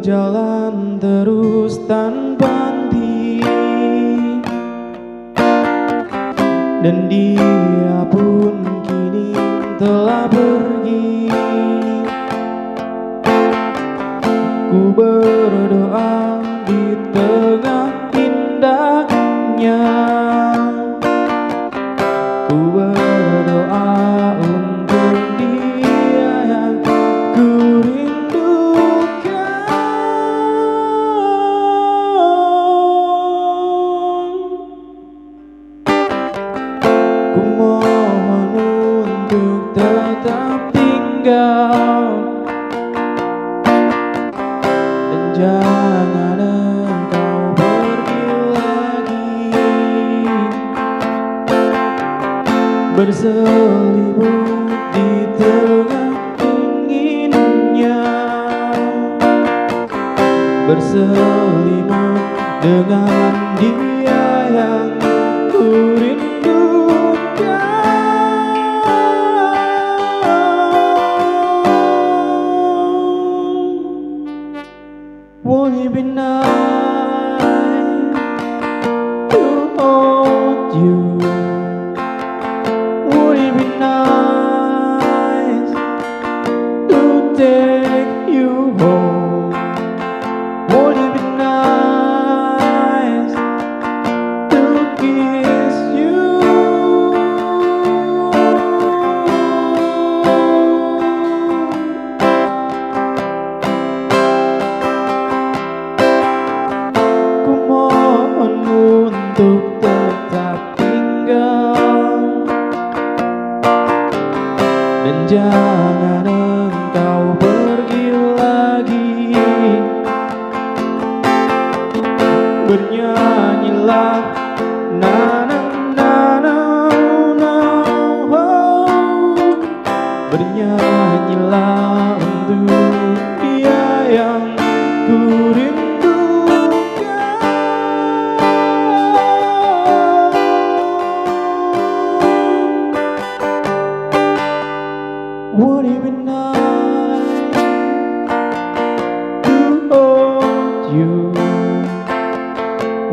berjalan terus tanpa henti, dan dia pun kini telah pergi. Ku berdoa di tengah indahnya, ku berdoa untuk dia yang ku rindukan. Ku mohon untuk tetap tinggal, dan jangan engkau pergi lagi, berselimut di tengah dinginnya, berselimut dengan dia yang ku rindukan. Won't it be nice to hold you? Won't it be nice to take you home? Won't it be nice to kiss you? Ku mohon untuk tetap tinggal, dan jangan engkau pergi lagi. Bernyanyilah na na na na na, oh. Bernyanyilah untuk dia yang ku rindukan. Would it be nice to hold you?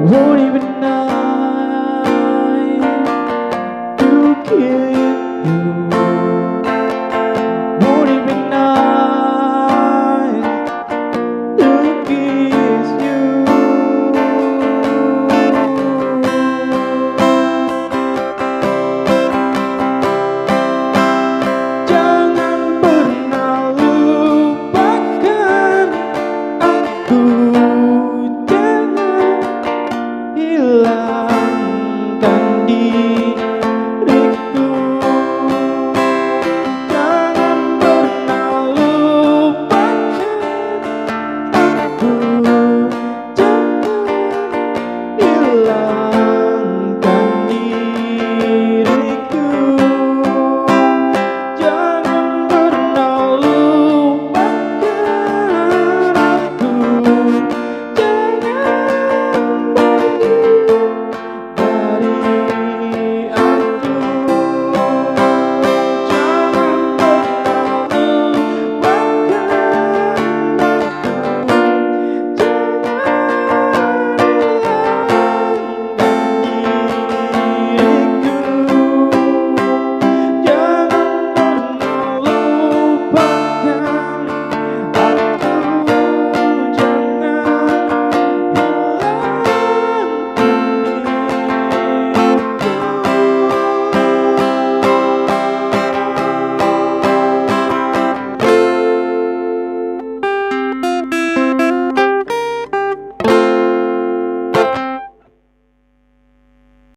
Would it be nice to kiss you?